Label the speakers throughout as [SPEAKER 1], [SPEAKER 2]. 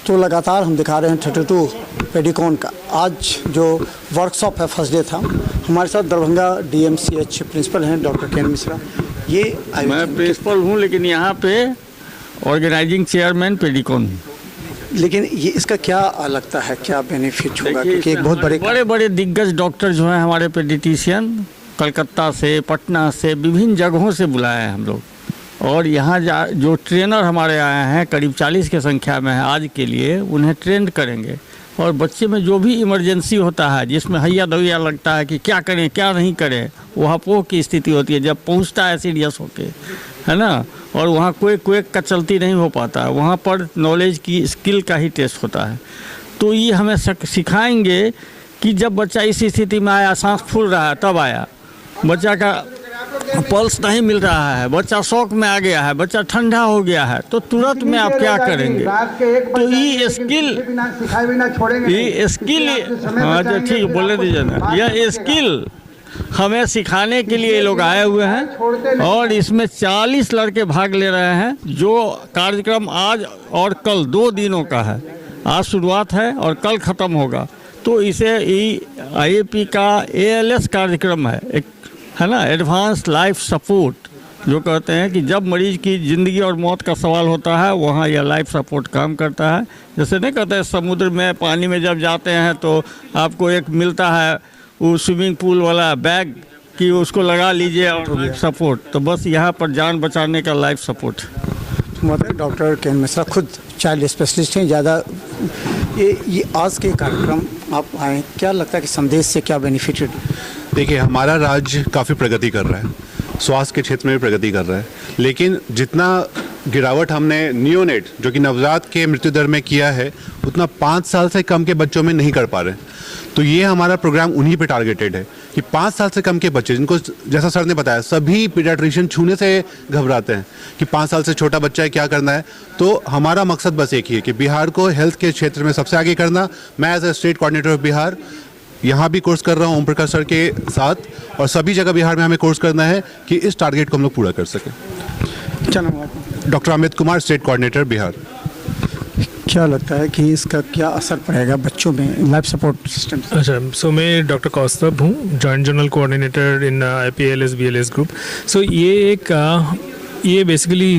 [SPEAKER 1] तो लगातार हम दिखा रहे हैं 32 पेडिकॉन का आज जो वर्कशॉप है, फर्स्ट डे था। हमारे साथ दरभंगा DMCH प्रिंसिपल हैं डॉक्टर केन मिश्रा। ये
[SPEAKER 2] मैं प्रिंसिपल हूँ, लेकिन यहाँ पे ऑर्गेनाइजिंग चेयरमैन पेडिकॉन।
[SPEAKER 1] लेकिन ये इसका क्या लगता है, क्या बेनिफिट होगा? क्योंकि एक बहुत
[SPEAKER 2] बड़े बड़े दिग्गज डॉक्टर जो हैं हमारे पेडिटिशियन, कलकत्ता से, पटना से, विभिन्न जगहों से बुलाए हैं हम लोग। और यहाँ जो ट्रेनर हमारे आए हैं करीब 40 की संख्या में है आज के लिए, उन्हें ट्रेंड करेंगे। और बच्चे में जो भी इमरजेंसी होता है, जिसमें हैया दविया लगता है कि क्या करें क्या नहीं करें, वहाँ पोह की स्थिति होती है जब पहुँचता है सीरियस होके, है ना। और वहाँ कोई का चलती नहीं हो पाता है, वहाँ पर नॉलेज की स्किल का ही टेस्ट होता है। तो ये हमें सिखाएंगे कि जब बच्चा इस स्थिति में आया, सांस फूल रहा है तब आया, बच्चा का पल्स नहीं मिल रहा है, बच्चा शॉक में आ गया है, बच्चा ठंडा हो गया है, तो तुरंत में आप क्या करेंगे? तो ये स्किल हाँ तो ठीक बोले दीजिए ना, यह स्किल हमें सिखाने के लिए लोग आए हुए हैं। और इसमें 40 लड़के भाग ले रहे हैं। जो कार्यक्रम आज और कल 2 दिनों का है, आज शुरुआत है और कल ख़त्म होगा। तो इसे IAP का ALS कार्यक्रम है, एक है ना, एडवांस लाइफ सपोर्ट, जो कहते हैं कि जब मरीज की ज़िंदगी और मौत का सवाल होता है वहाँ यह लाइफ सपोर्ट काम करता है। जैसे नहीं कहते हैं समुद्र में पानी में जब जाते हैं तो आपको एक मिलता है वो स्विमिंग पूल वाला बैग कि उसको लगा लीजिए और लाइफ सपोर्ट, तो बस यहाँ पर जान बचाने का लाइफ सपोर्ट।
[SPEAKER 1] मतलब डॉक्टर केन मिश्रा खुद चाइल्ड स्पेशलिस्ट हैं ज़्यादा। ये आज के कार्यक्रम आप आए, क्या लगता है कि संदेश से क्या बेनिफिट है?
[SPEAKER 3] देखिए, हमारा राज्य काफ़ी प्रगति कर रहा है, स्वास्थ्य के क्षेत्र में भी प्रगति कर रहा है, लेकिन जितना गिरावट हमने नियोनेट जो कि नवजात के मृत्यु दर में किया है, उतना 5 साल से कम के बच्चों में नहीं कर पा रहे। तो ये हमारा प्रोग्राम उन्हीं पे टारगेटेड है कि 5 साल से कम के बच्चे, जिनको जैसा सर ने बताया सभी पीडियाट्रिशियन छूने से घबराते हैं कि 5 साल से छोटा बच्चा है क्या करना है। तो हमारा मकसद बस एक ही है कि बिहार को हेल्थ के क्षेत्र में सबसे आगे करना। मैं as a state coordinator of Bihar यहाँ भी कोर्स कर रहा हूँ ओम प्रकाश सर के साथ, और सभी जगह बिहार में हमें कोर्स करना है कि इस टारगेट को हम लोग पूरा कर सकें।
[SPEAKER 1] क्या नाम है आपका?
[SPEAKER 3] Doctor Amit Kumar, state coordinator Bihar.
[SPEAKER 1] क्या लगता है कि इसका क्या असर पड़ेगा बच्चों में लाइफ सपोर्ट सिस्टम?
[SPEAKER 4] अच्छा, सो मैं डॉक्टर कौस्तभ हूँ, जॉइंट जनरल कोऑर्डिनेटर इन IPLS BLS ग्रुप। सो ये बेसिकली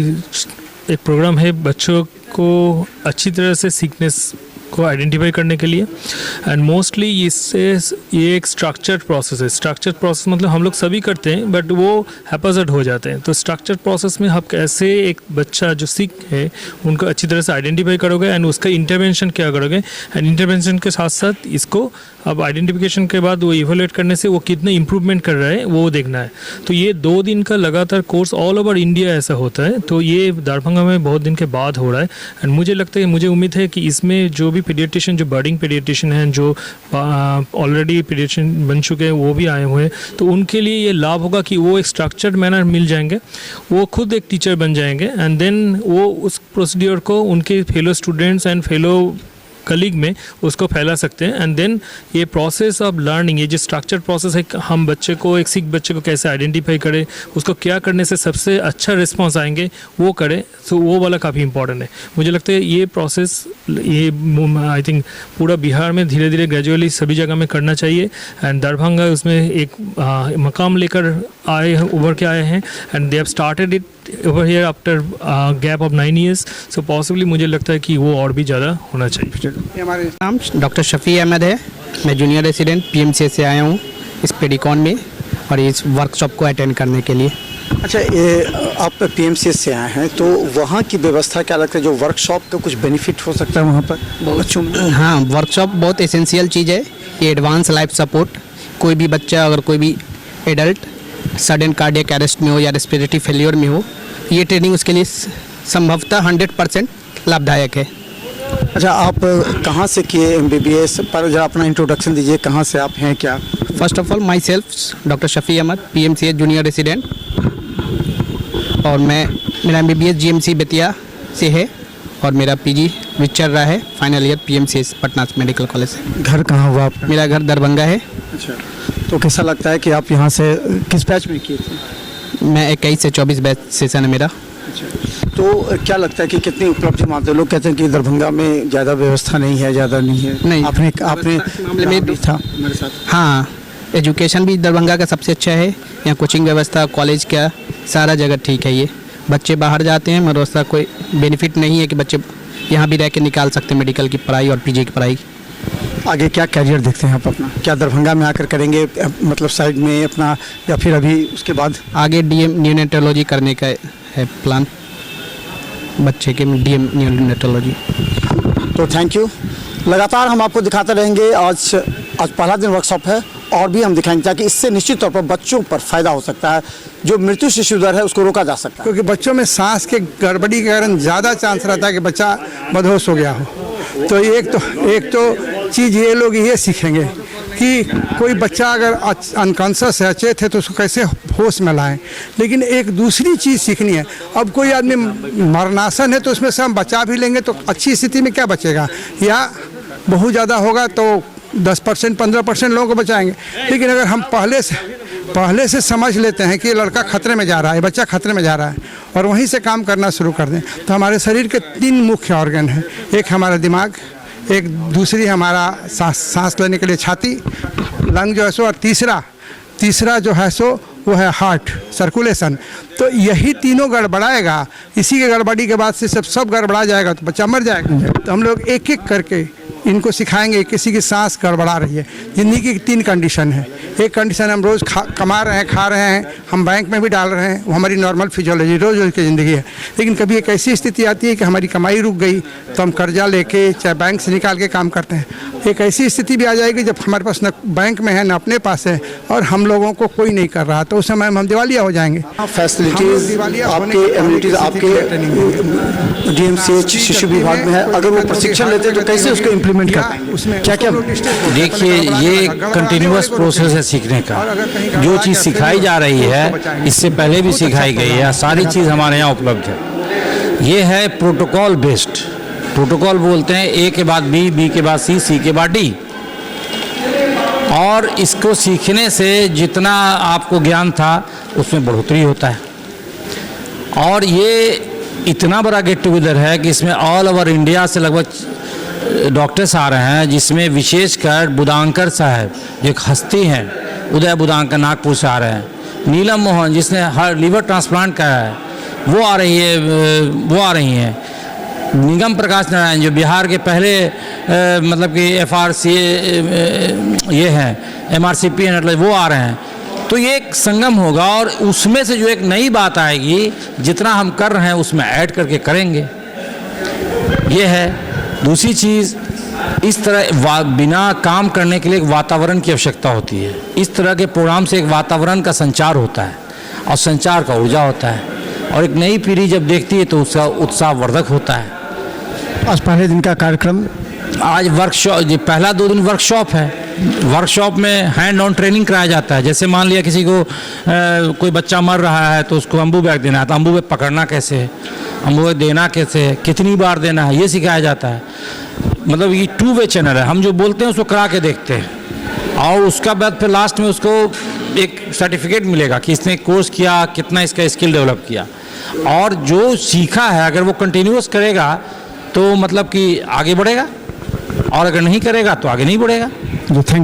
[SPEAKER 4] एक प्रोग्राम है बच्चों को अच्छी तरह से सीखनेस को आइडेंटिफाई करने के लिए। एंड मोस्टली ये एक स्ट्रक्चर्ड प्रोसेस है। स्ट्रक्चर्ड प्रोसेस मतलब हम लोग सभी करते हैं बट वो हैपजर्ड हो जाते हैं। तो स्ट्रक्चर्ड प्रोसेस में आप कैसे एक बच्चा जो सीख है उनको अच्छी तरह से आइडेंटिफाई करोगे एंड उसका इंटरवेंशन क्या करोगे, एंड इंटरवेंशन के साथ साथ इसको अब आइडेंटिफिकेशन के बाद वो इवोल्यूट करने से वो कितना इंप्रूवमेंट कर रहा है वो देखना है। तो ये 2 दिन का लगातार कोर्स ऑल ओवर इंडिया ऐसा होता है। तो ये दरभंगा में बहुत दिन के बाद हो रहा है एंड मुझे लगता है, मुझे उम्मीद है कि इसमें जो भी पीडियाट्रिशियन, जो बर्डिंग पीडियाट्रिशियन हैं, जो ऑलरेडी पीडियाट्रिशियन बन चुके हैं, वो भी आए हुए हैं, तो उनके लिए ये लाभ होगा कि वो एक स्ट्रक्चर्ड मैनर मिल जाएंगे, वो खुद एक टीचर बन जाएंगे एंड देन वो उस प्रोसीड्योर को उनके fellow students and fellow colleague में उसको फैला सकते हैं। एंड देन ये प्रोसेस ऑफ लर्निंग, ये जो स्ट्रक्चर्ड प्रोसेस है, हम बच्चे को, एक सिक बच्चे को कैसे आइडेंटिफाई करें, उसको क्या करने से सबसे अच्छा रिस्पॉन्स आएंगे वो करें, तो वो वाला काफ़ी इंपॉर्टेंट है। मुझे लगता है ये प्रोसेस ये आई थिंक पूरा बिहार में धीरे धीरे ग्रेजुअली सभी जगह में करना चाहिए। एंड दरभंगा उसमें एक मकाम लेकर उभर के आए हैं and they have started it over here after gap of 9 years, so possibly मुझे लगता है कि वो और भी ज़्यादा होना चाहिए।
[SPEAKER 5] हमारे नाम डॉक्टर शफ़ी अहमद है, मैं जूनियर रेसिडेंट PMCH से आया हूँ इस पेडिकॉन में और इस वर्कशॉप को अटेंड करने के लिए।
[SPEAKER 1] अच्छा, ये आप PMCH से आए हैं तो वहाँ की व्यवस्था क्या लगता है, जो वर्कशॉप का कुछ बेनिफिट हो सकता है वहाँ पर बच्चों में?
[SPEAKER 5] हाँ, वर्कशॉप बहुत एसेंशियल चीज़ है। ये एडवांस लाइफ सपोर्ट, कोई भी बच्चा, अगर कोई भी एडल्ट सडन कार्डियक अरेस्ट में हो या रेस्पिरेटरी फेलियर में हो, ये ट्रेनिंग उसके लिए संभवतः 100% लाभदायक है।
[SPEAKER 1] अच्छा, आप कहाँ से किए MBBS पर जरा अपना इंट्रोडक्शन दीजिए, कहाँ से आप हैं क्या?
[SPEAKER 5] First of all myself doctor Shafi Ahmed, PMCH junior resident, और मेरा MBBS GMC बेतिया से है और मेरा PG भी चल रहा है, final year PMCH Patna medical college से।
[SPEAKER 1] घर कहाँ हुआ आपका?
[SPEAKER 5] मेरा घर दरभंगा है।
[SPEAKER 1] अच्छा, तो कैसा लगता है कि आप यहाँ से किस बैच में किए थे?
[SPEAKER 5] मैं 21 से 24 बैच सेशन है मेरा।
[SPEAKER 1] तो क्या लगता है कि कितनी उपलब्धि मानते हैं? लोग कहते हैं कि दरभंगा में ज़्यादा व्यवस्था नहीं है, ज़्यादा नहीं है।
[SPEAKER 5] नहीं,
[SPEAKER 1] आपने
[SPEAKER 5] मामले में
[SPEAKER 1] भी था हमारे साथ।
[SPEAKER 5] हाँ, एजुकेशन भी दरभंगा का सबसे अच्छा है। यहाँ कोचिंग व्यवस्था, कॉलेज का सारा जगह ठीक है। ये बच्चे बाहर जाते हैं मगर उसका कोई बेनिफिट नहीं है कि बच्चे यहाँ भी रह के निकाल सकते हैं मेडिकल की पढ़ाई और पीजी की पढ़ाई।
[SPEAKER 1] आगे क्या कैरियर देखते हैं आप अपना? क्या दरभंगा में आकर करेंगे, मतलब साइड में अपना, या फिर अभी उसके बाद?
[SPEAKER 5] आगे डीएम न्यूनेटोलॉजी करने का है प्लान, बच्चे के डीएम न्यूनेटोलॉजी।
[SPEAKER 1] तो थैंक यू। लगातार हम आपको दिखाते रहेंगे। आज पहला दिन वर्कशॉप है और भी हम दिखाएंगे ताकि इससे निश्चित तौर पर बच्चों पर फायदा हो सकता है। जो मृत्यु शिशु दर है उसको रोका जा सकता है,
[SPEAKER 6] क्योंकि बच्चों में सांस के गड़बड़ी के कारण ज़्यादा चांस रहता है कि बच्चा बदहोश हो गया हो। तो एक तो चीज़ ये लोग ये सीखेंगे कि कोई बच्चा अगर अनकॉन्शियस है, अचेत है, तो उसको कैसे होश में लाएं। लेकिन एक दूसरी चीज़ सीखनी है। अब कोई आदमी मरणासन है तो उसमें से हम बचा भी लेंगे तो अच्छी स्थिति में क्या बचेगा, या बहुत ज़्यादा होगा तो 10% 15% लोगों को बचाएंगे। लेकिन अगर हम पहले से समझ लेते हैं कि ये लड़का खतरे में जा रहा है, बच्चा खतरे में जा रहा है, और वहीं से काम करना शुरू कर दें, तो हमारे शरीर के 3 मुख्य ऑर्गन हैं। एक हमारा दिमाग, एक दूसरी हमारा सांस लेने के लिए छाती, लंग जो है सो, और तीसरा जो है सो वो है हार्ट, सर्कुलेशन। तो यही तीनों गड़बड़ाएगा। इसी के गड़बड़ी के बाद से सब गड़बड़ा जाएगा तो बच्चा मर जाएगा। तो हम लोग एक एक करके इनको सिखाएंगे। किसी की सांस गड़बड़ा रही है, जिंदगी की 3 कंडीशन है। एक कंडीशन हम रोज़ कमा रहे हैं, खा रहे हैं, हम बैंक में भी डाल रहे हैं, वो हमारी नॉर्मल फिजियोलॉजी रोज़ की ज़िंदगी है। लेकिन कभी एक ऐसी स्थिति आती है कि हमारी कमाई रुक गई तो हम कर्जा लेके चाहे बैंक से निकाल के काम करते हैं। एक ऐसी स्थिति भी आ जाएगी जब हमारे पास न बैंक में है न अपने पास है और हम लोगों को कोई नहीं कर रहा, तो उस समय हम दिवालिया हो जाएंगे।
[SPEAKER 1] फैसिलिटीज आपके एमिनिटीज आपके डीएमसीएच शिशु विभाग में है। अगर वो प्रशिक्षण लेते हैं तो कैसे उसको इम्प्लीमेंट करते हैं? उसमें क्या क्या?
[SPEAKER 7] देखिए, ये कंटिन्यूअस प्रोसेस है सीखने का। जो चीज़ सिखाई जा रही है इससे पहले भी सिखाई गई है, सारी चीज़ हमारे यहाँ उपलब्ध है। ये है प्रोटोकॉल बेस्ड। प्रोटोकॉल बोलते हैं ए के बाद बी, बी के बाद सी, सी के बाद डी। और इसको सीखने से जितना आपको ज्ञान था उसमें बढ़ोतरी होता है। और ये इतना बड़ा गेट टुगेदर है कि इसमें ऑल ओवर इंडिया से लगभग डॉक्टर्स आ रहे हैं, जिसमें विशेषकर बुदांकर साहब जो एक हस्ती हैं, उदय बुदांकर, नागपुर से आ रहे हैं। नीलम मोहन जिसने हर लीवर ट्रांसप्लांट कराया है वो आ रही हैं। निगम प्रकाश नारायण जो बिहार के पहले मतलब कि FRC ये हैं, MRCP मतलब वो आ रहे हैं। तो ये एक संगम होगा और उसमें से जो एक नई बात आएगी, जितना हम कर रहे हैं उसमें ऐड करके करेंगे। ये है। दूसरी चीज़, इस तरह बिना काम करने के लिए एक वातावरण की आवश्यकता होती है। इस तरह के प्रोग्राम से एक वातावरण का संचार होता है और संचार का ऊर्जा होता है, और एक नई पीढ़ी जब देखती है तो उसका उत्साहवर्धक होता है।
[SPEAKER 1] आज पहले दिन का कार्यक्रम,
[SPEAKER 7] आज वर्कशॉप, पहला 2 दिन वर्कशॉप है। वर्कशॉप में हैंड ऑन ट्रेनिंग कराया जाता है। जैसे मान लिया किसी को कोई बच्चा मर रहा है तो उसको अम्बू बैग देना है, तो अम्बू बैग पकड़ना कैसे है, अम्बू बैग देना कैसे है, कितनी बार देना है, ये सिखाया जाता है। मतलब ये 2 वे चैनल है। हम जो बोलते हैं उसको करा के देखते हैं और उसका बाद फिर लास्ट में उसको एक सर्टिफिकेट मिलेगा कि इसने कोर्स किया, कितना इसका स्किल डेवलप किया। और जो सीखा है अगर वो कंटिन्यूअस करेगा तो मतलब कि आगे बढ़ेगा, और अगर नहीं करेगा तो आगे नहीं बढ़ेगा।
[SPEAKER 1] Thank you.